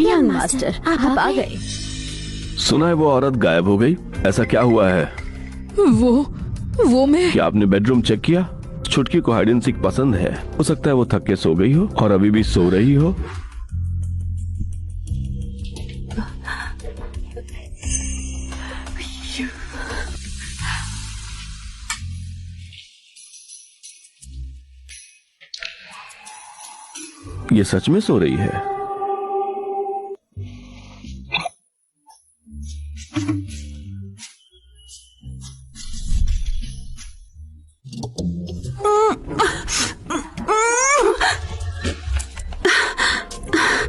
Young master, आप आ गए। सुना है वो औरत गायब हो गई, ऐसा क्या हुआ है? वो मैं। क्या आपने बेडरूम चेक किया? छुटकी को हाइड एंड सीक पसंद है, हो सकता है वो थक के सो गई हो और अभी भी सो रही हो। ये सच में सो रही है?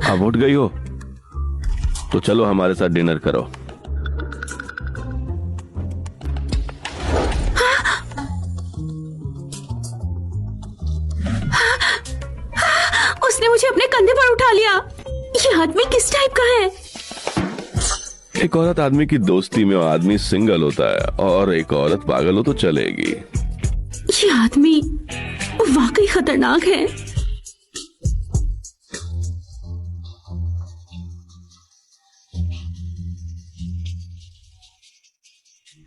आप उठ गई हो तो चलो हमारे साथ डिनर करो। उसने मुझे अपने कंधे पर उठा लिया। ये आदमी किस टाइप का है? एक औरत आदमी की दोस्ती में आदमी सिंगल होता है और एक औरत पागल हो तो चलेगी। ये आदमी वाकई खतरनाक है।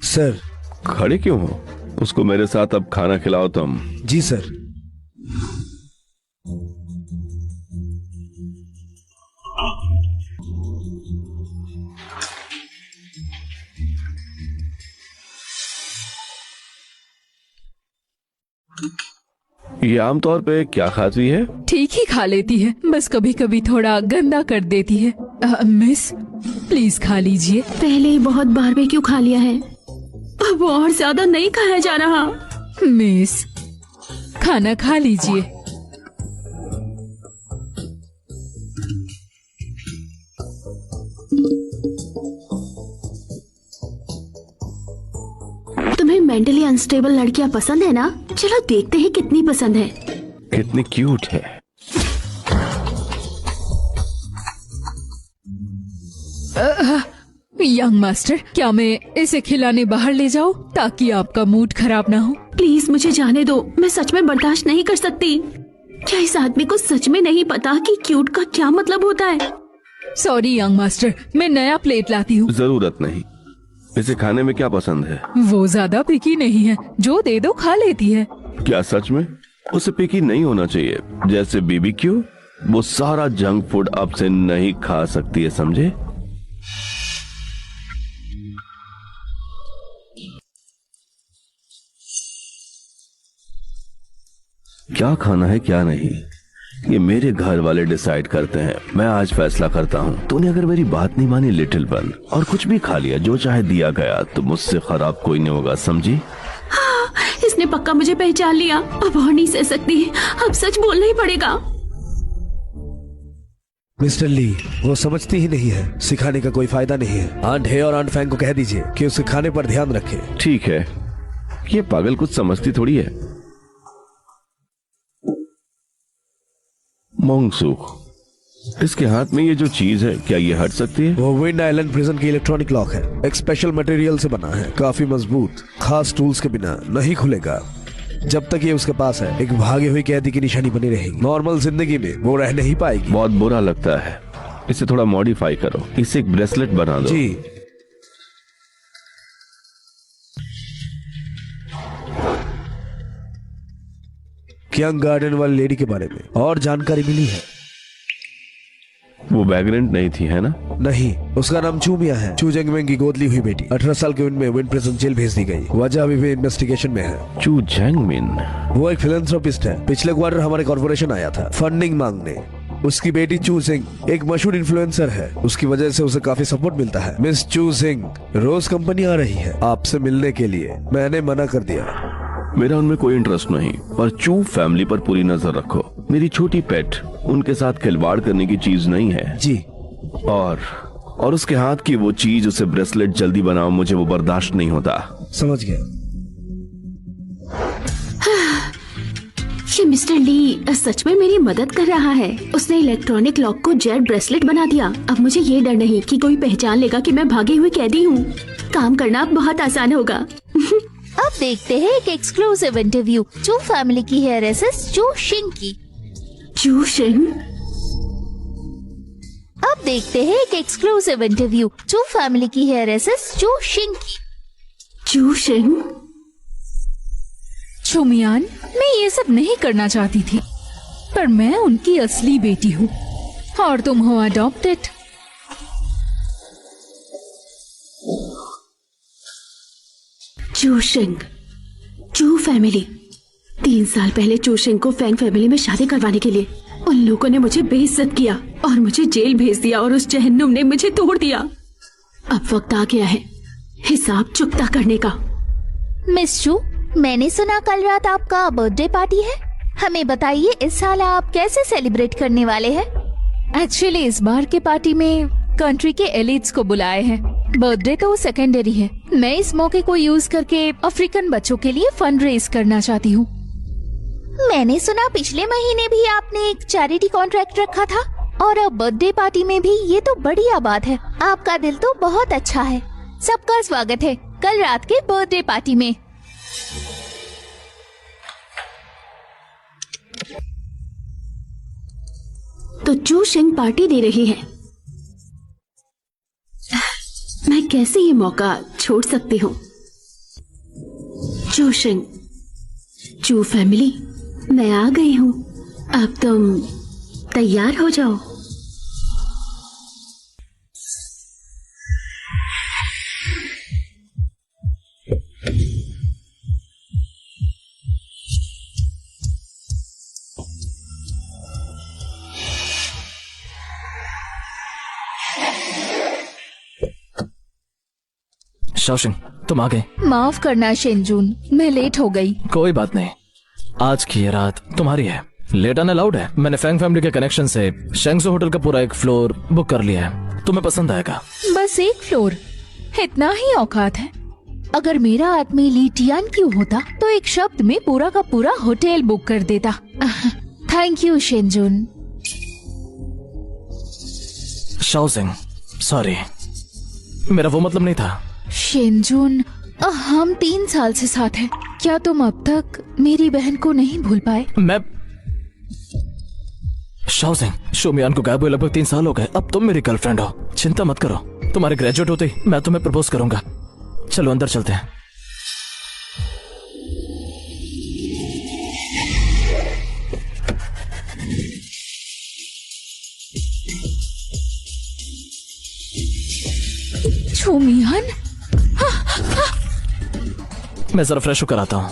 सर। खड़े क्यों हो? उसको मेरे साथ अब खाना खिलाओ तुम। जी सर। ये आमतौर पे क्या खाती है? ठीक ही खा लेती है, बस कभी कभी थोड़ा गंदा कर देती है। मिस, प्लीज खा लीजिए। पहले ही बहुत बारबेक्यू खा लिया है, अब और ज्यादा नहीं खाया जा रहा। मिस, खाना खा लीजिए। तुम्हें मेंटली अनस्टेबल लड़कियां पसंद है ना? चलो देखते हैं कितनी पसंद है। कितनी क्यूट है। यंग मास्टर, क्या मैं इसे खिलाने बाहर ले जाऊं ताकि आपका मूड खराब ना हो? प्लीज मुझे जाने दो, मैं सच में बर्दाश्त नहीं कर सकती। क्या इस आदमी को सच में नहीं पता कि क्यूट का क्या मतलब होता है? सॉरी यंग मास्टर, मैं नया प्लेट लाती हूँ। जरूरत नहीं। इसे खाने में क्या पसंद है? वो ज्यादा पिकी नहीं है, जो दे दो खा लेती है। क्या सच में? उसे पिकी नहीं होना चाहिए, जैसे बीबीक्यू। वो सारा जंक फूड अब से नहीं खा सकती है, समझे? क्या खाना है क्या नहीं, ये मेरे घर वाले डिसाइड करते हैं। मैं आज फैसला करता हूँ। तूने अगर मेरी बात नहीं मानी लिटिल वन, और कुछ भी खा लिया, जो चाहे दिया गया, तो मुझसे खराब कोई नहीं होगा, समझी? हाँ, इसने पक्का मुझे पहचान लिया। अब और नहीं सह सकती, अब सच बोलना ही पड़ेगा। मिस्टर ली, वो समझती ही नहीं है, सिखाने का कोई फायदा नहीं है। आंट हे और आंट फैंग को कह दीजिए कि उसके खाने पर ध्यान रखे। ठीक है, ये पागल कुछ समझती थोड़ी है। मोंगसूक, इसके हाथ में ये जो चीज है, क्या ये हट सकती है? वो विंड आइलैंड प्रिजन की इलेक्ट्रॉनिक लॉक है, एक स्पेशल मटेरियल से बना है, काफी मजबूत, खास टूल्स के बिना नहीं खुलेगा। जब तक ये उसके पास है, एक भागे हुई कैदी की निशानी बनी रहेगी। नॉर्मल जिंदगी में वो रह नहीं पाएगी। बहुत बुरा लगता है, इसे थोड़ा मॉडिफाई करो, इसे एक ब्रेसलेट बना दो। जी। यंग गार्डन वाली लेडी के बारे में और जानकारी मिली है। वो वैग्रेंट नहीं थी, है ना? नहीं, उसका नाम चू मिया है, चू जेंगमेंग की गोद ली हुई बेटी। 18 साल की उम्र में विंड प्रिजन जेल भेज दी गई। वजह अभी भी इन्वेस्टिगेशन में है। चू जेंगमिन, वो एक फिलेंथ्रोपिस्ट है। पिछले क्वार्टर हमारे कॉर्पोरेशन आया था फंडिंग मांगने। उसकी बेटी चू सिंह एक मशहूर इन्फ्लुएंसर है, उसकी वजह से उसे काफी सपोर्ट मिलता है। मिस चू सिंह रोज कंपनी आ रही है आपसे मिलने के लिए, मैंने मना कर दिया। मेरा उनमें कोई इंटरेस्ट नहीं, पर चू फैमिली पर पूरी नजर रखो। मेरी छोटी पेट उनके साथ खिलवाड़ करने की चीज नहीं है। जी। और उसके हाथ की वो चीज, उसे ब्रेसलेट जल्दी बनाओ, मुझे वो बर्दाश्त नहीं होता। समझ गया। ये मिस्टर ली सच में मेरी मदद कर रहा है। उसने इलेक्ट्रॉनिक लॉक को जेट ब्रेसलेट बना दिया। अब मुझे ये डर नहीं कि कोई पहचान लेगा कि मैं भागी हुई कैदी हूँ। काम करना बहुत आसान होगा। अब देखते हैं एक एक्सक्लूसिव इंटरव्यू चू फैमिली की हेयर एसेस चू शिंग की। चू शिंग। अब देखते हैं एक एक्सक्लूसिव इंटरव्यू चू फैमिली की हेयर एसेस चू शिंग की। चू शिंग, चुमियान, मैं ये सब नहीं करना चाहती थी, पर मैं उनकी असली बेटी हूँ और तुम हो अडॉप्टेड। चू शिंग, चू फैमिली। 3 साल पहले चू शिंग को फैंग फैमिली में शादी करवाने के लिए उन लोगों ने मुझे बेइज्जत किया और मुझे जेल भेज दिया और उस जहन्नुम ने मुझे तोड़ दिया। अब वक्त आ गया है हिसाब चुकता करने का। मिस चू, मैंने सुना कल रात आपका बर्थडे पार्टी है। हमें बताइए इस साल आप कैसे सेलिब्रेट करने वाले हैं? एक्चुअली इस बार के पार्टी में कंट्री के एलिट्स को बुलाए हैं। बर्थडे तो सेकेंडरी है। मैं इस मौके को यूज करके अफ्रीकन बच्चों के लिए फंड रेज करना चाहती हूँ। मैंने सुना पिछले महीने भी आपने एक चैरिटी कॉन्ट्रैक्ट रखा था और अब बर्थडे पार्टी में भी। ये तो बढ़िया बात है। आपका दिल तो बहुत अच्छा है। सबका स्वागत है कल रात के बर्थडे पार्टी में। तो चू शिंग पार्टी दे रही है। मैं कैसे ये मौका छोड़ सकती हूँ? चू शिंग, चू फैमिली, मैं आ गई हूँ। अब तुम तैयार हो जाओ। शाओशिंग, तुम आ गए। माफ करना शेनजून, मैं लेट हो गई। कोई बात नहीं, आज की ये रात तुम्हारी है। लेट आना अलाउड है। मैंने फैंग फैमिली के कनेक्शन से शेंगजो होटल का पूरा एक फ्लोर बुक कर लिया है। तुम्हें पसंद आएगा। बस एक फ्लोर, इतना ही औकात है। अगर मेरा आदमी ली टियान क्यों होता तो एक शब्द में पूरा का पूरा होटल बुक कर देता। Thank you Shenjun. Shaoxing, sorry, मेरा वो मतलब नहीं था। शेनजून, हम 3 साल से साथ हैं। क्या तुम अब तक मेरी बहन को नहीं भूल पाए? मैं शाओशिंग, शोमियान को गायब हुए लगभग 3 साल हो गए। अब तुम मेरी गर्लफ्रेंड हो। चिंता मत करो, तुम्हारे ग्रेजुएट होते ही मैं तुम्हें प्रपोज करूंगा। चलो अंदर चलते हैं। चुमियान, मैं जरा फ्रेश होकर आता हूँ।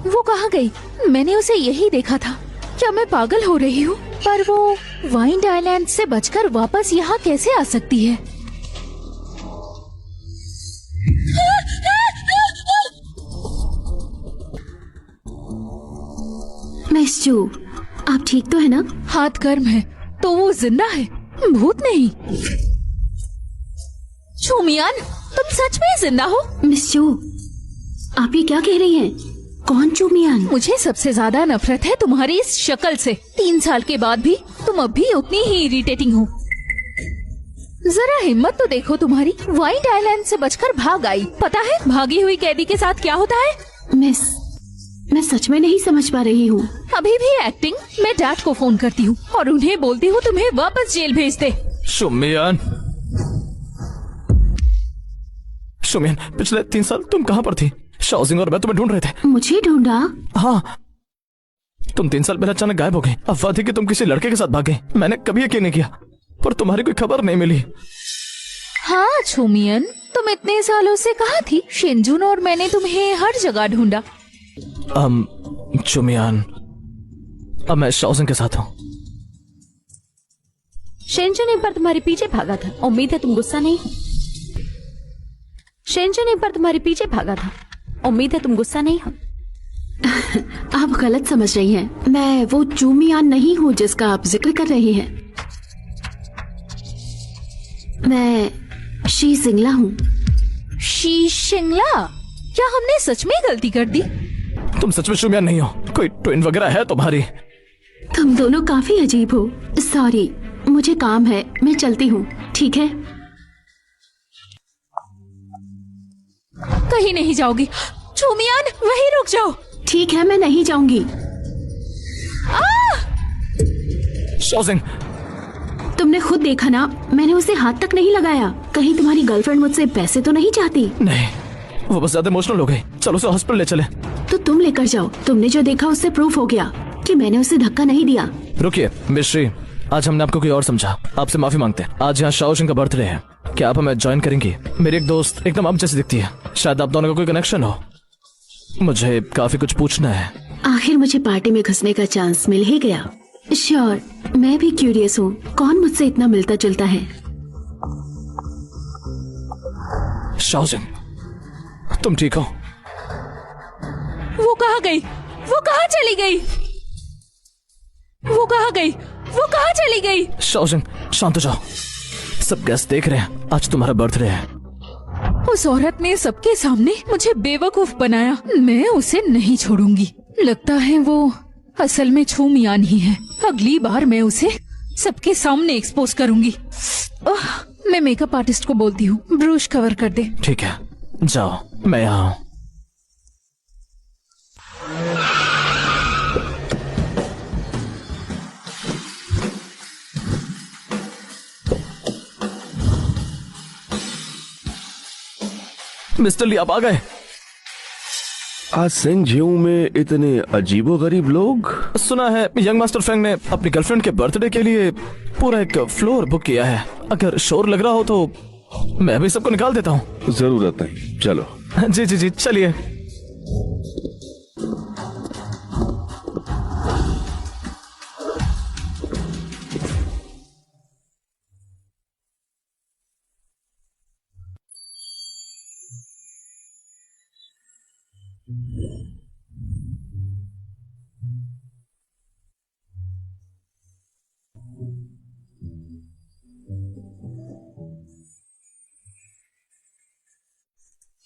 वो कहाँ गई? मैंने उसे यही देखा था। क्या मैं पागल हो रही हूँ? पर वो वाइंड आइलैंड से बचकर वापस यहाँ कैसे आ सकती है? मिस चू, आप ठीक तो है ना? हाथ गर्म है तो वो जिंदा है, भूत नहीं। चुमियान, तुम सच में जिंदा हो? मिस चू, आप ये क्या कह रही हैं? कौन चूमियान? मुझे सबसे ज्यादा नफरत है तुम्हारी इस शक्ल से। 3 साल के बाद भी तुम अब भी उतनी ही इरिटेटिंग हो। जरा हिम्मत तो देखो तुम्हारी। वाइट आइलैंड से बचकर भाग आई। पता है भागी हुई कैदी के साथ क्या होता है? मिस, मैं सच में नहीं समझ पा रही हूँ। अभी भी एक्टिंग? मैं डैड को फोन करती हूँ और उन्हें बोलती हूँ तुम्हें वापस जेल भेज दे। शोमियान, शोमियान, पिछले 3 साल तुम कहाँ पर थी? शाओशिंग और मैं तुम्हें ढूंढ रहे थे। मुझे ढूंढा? हाँ, तुम 3 साल पहले अचानक गायब हो गई। अफवाह थी कि तुम किसी लड़के के साथ भाग गई। मैंने कभी यकीन नहीं किया, पर तुम्हारी कोई खबर नहीं मिली। हाँ चुमियान, तुम इतने सालों से कहाँ थी? शेनजून और मैंने तुम्हें हर जगह ढूंढा। चुमियान, अब मैं शाओशिंग के साथ हूँ। शेनजून एक बार तुम्हारे पीछे भागा था। उम्मीद है तुम गुस्सा नहीं हो। शेनजून एक बार तुम्हारे पीछे भागा था। उम्मीद है तुम गुस्सा नहीं हो। आप गलत समझ रही हैं। मैं वो चूमियान नहीं हूँ जिसका आप जिक्र कर रही हैं। मैं शी सिंगला हूँ। शी शिंगला? क्या हमने सच में गलती कर दी? तुम सच में शोमियान नहीं हो? कोई ट्विन वगैरह है तुम्हारी? तुम दोनों काफी अजीब हो। सॉरी, मुझे काम है, मैं चलती हूँ। ठीक है? कहीं नहीं जाओगी चुमियान, वहीं रुक जाओ। ठीक है, मैं नहीं जाऊंगी। शो सिंह, तुमने खुद देखा ना, मैंने उसे हाथ तक नहीं लगाया। कहीं तुम्हारी गर्लफ्रेंड मुझसे पैसे तो नहीं चाहती? नहीं, वो बस ज्यादा इमोशनल हो गई। चलो उसे हॉस्पिटल ले चले। तो तुम लेकर जाओ। तुमने जो देखा उससे प्रूफ हो गया कि मैंने उसे धक्का नहीं दिया। रुकिए मिश्री, आज हमने आपको कोई और समझा, आपसे माफी मांगते हैं। आज यहाँ शाओ सिंह का बर्थडे है, क्या आप हमें ज्वाइन करेंगी? मेरी एक दोस्त एकदम आप जैसी दिखती है, शायद आप दोनों का कोई कनेक्शन हो। मुझे काफी कुछ पूछना है। आखिर मुझे पार्टी में घुसने का चांस मिल ही गया। श्योर, मैं भी क्यूरियस हूँ, कौन मुझसे इतना मिलता जुलता है। शाओ सिंह, तुम ठीक हो? वो कहाँ गई? वो कहाँ चली गई? वो कहाँ गई? वो कहाँ चली गई? शाओ सिंह, शांत हो जाओ। सब गेस्ट देख रहे हैं, आज तुम्हारा बर्थडे है। उस औरत ने सबके सामने मुझे बेवकूफ बनाया। मैं उसे नहीं छोड़ूंगी। लगता है वो असल में छू मियान ही है। अगली बार मैं उसे सबके सामने एक्सपोज करूंगी। मैं मेकअप आर्टिस्ट को बोलती हूँ, ब्रूश कवर कर दे। ठीक है, जाओ, मैं यहाँ हूँ। मिस्टर ली, आप आ गए। आज सिंह झीऊ में इतने अजीबो गरीब लोग। सुना है यंग मास्टर फेंग ने अपनी गर्लफ्रेंड के बर्थडे के लिए पूरा एक फ्लोर बुक किया है। अगर शोर लग रहा हो तो मैं भी सबको निकाल देता हूँ। जरूरत नहीं, चलो। जी जी जी, चलिए।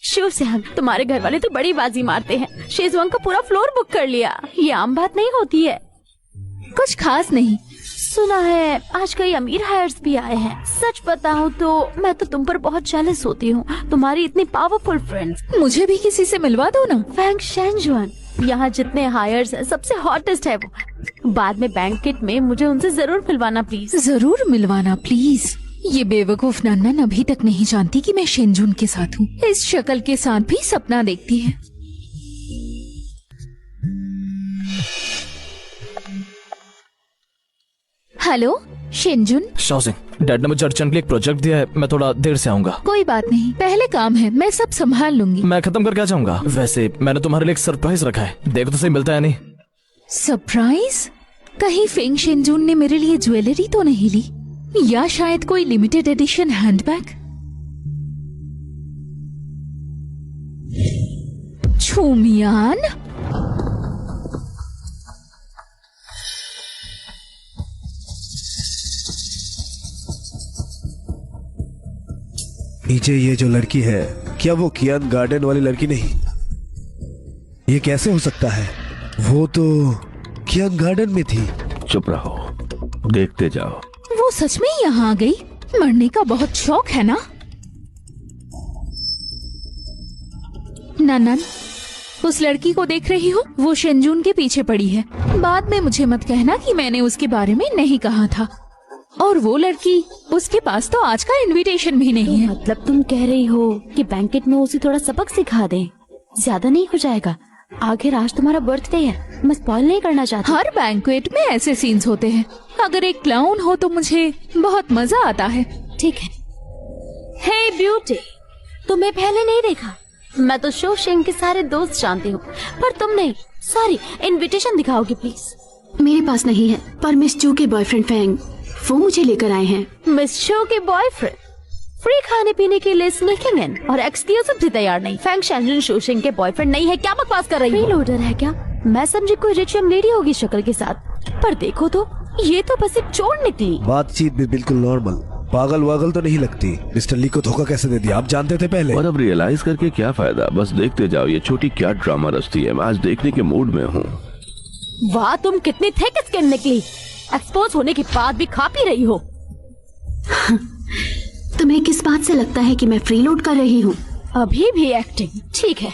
शिव सैम, तुम्हारे घर वाले तो बड़ी बाजी मारते हैं। शेजवान का पूरा फ्लोर बुक कर लिया। ये आम बात नहीं होती है। कुछ खास नहीं। सुना है आज कई अमीर हायर्स भी आए हैं। सच बताऊं तो मैं तो तुम पर बहुत जेलस होती हूँ, तुम्हारी इतनी पावरफुल फ्रेंड्स। मुझे भी किसी से मिलवा दो ना। फैंग शेंजुआन, यहाँ जितने हायर्स हैं सबसे हॉटेस्ट है वो। बाद में बैंकेट में मुझे उनसे जरूर मिलवाना प्लीज। जरूर मिलवाना प्लीज। ये बेवकूफ नन्नन अभी तक नहीं जानती कि मैं शेंजुन के साथ हूँ। इस शक्ल के साथ भी सपना देखती है। हेलो शेंजुन। शाओ सिंह, डैड ने मुझे अर्जेंट के लिए एक प्रोजेक्ट दिया है, मैं थोड़ा देर से आऊंगा। कोई बात नहीं, पहले काम है, मैं सब संभाल लूंगी। मैं खत्म करके आ जाऊंगा। वैसे मैंने तुम्हारे लिए एक सरप्राइज रखा है, देखो तो सही मिलता है नहीं। सरप्राइज? कहीं फेंग शेंजुन ने मेरे लिए ज्वेलरी तो नहीं ली, या शायद कोई लिमिटेड एडिशन हैंडबैग? छू मियान, नीचे ये जो लड़की है, क्या वो कियान गार्डन वाली लड़की नहीं? ये कैसे हो सकता है? वो तो कियान गार्डन में थी। चुप रहो, देखते जाओ। वो सच में यहाँ आ गई? मरने का बहुत शौक है ना? ननन, उस लड़की को देख रही हो? वो शेंजुन के पीछे पड़ी है। बाद में मुझे मत कहना कि मैंने उसके बारे में नहीं कहा था। और वो लड़की, उसके पास तो आज का इनविटेशन भी नहीं है। मतलब तुम कह रही हो कि बैंकेट में उसे थोड़ा सबक सिखा दें? ज्यादा नहीं हो जाएगा? आखिर आज तुम्हारा बर्थडे है, मैं स्पॉइल नहीं करना चाहती। हर बैंक्वेट में ऐसे सीन्स होते हैं। अगर एक क्लाउन हो तो मुझे बहुत मजा आता है। ठीक है। हे ब्यूटी, तुम्हें पहले नहीं देखा। मैं तो शो शेंग के सारे दोस्त जानती हूँ, पर तुम नहीं। सॉरी, इनविटेशन दिखाओगी प्लीज? मेरे पास नहीं है, पर मिस चू के बॉयफ्रेंड फैंग वो मुझे लेकर आए हैं। मिस चू के बॉयफ्रेंड फ्री खाने पीने के लिए स्नीकिंग इन और एक्सक्लूसिव भी तैयार नहीं। फैंग शेंजुन शो शेंग के बॉयफ्रेंड नहीं है, क्या बकवास कर रही हो? फ्री लोडर है क्या? मैं समझी कोई रिच यंग लेडी होगी शक्ल के साथ, पर देखो तो ये तो बस एक चोर निकली। बातचीत भी बिल्कुल नॉर्मल, पागल वागल तो नहीं लगती। मिस्टर ली को धोखा कैसे दे दिया? आप जानते थे पहले? और अब रियलाइज करके क्या फायदा, बस देखते जाओ। ये छोटी क्या ड्रामा रचती है, मैं आज देखने के मूड में हूँ। वाह, तुम कितनी थिक स्किन निकली। एक्सपोज होने के बाद भी खा पी रही हो। तुम्हें किस बात से लगता है कि मैं फ्री लोड कर रही हूँ? अभी भी एक्टिंग। ठीक है,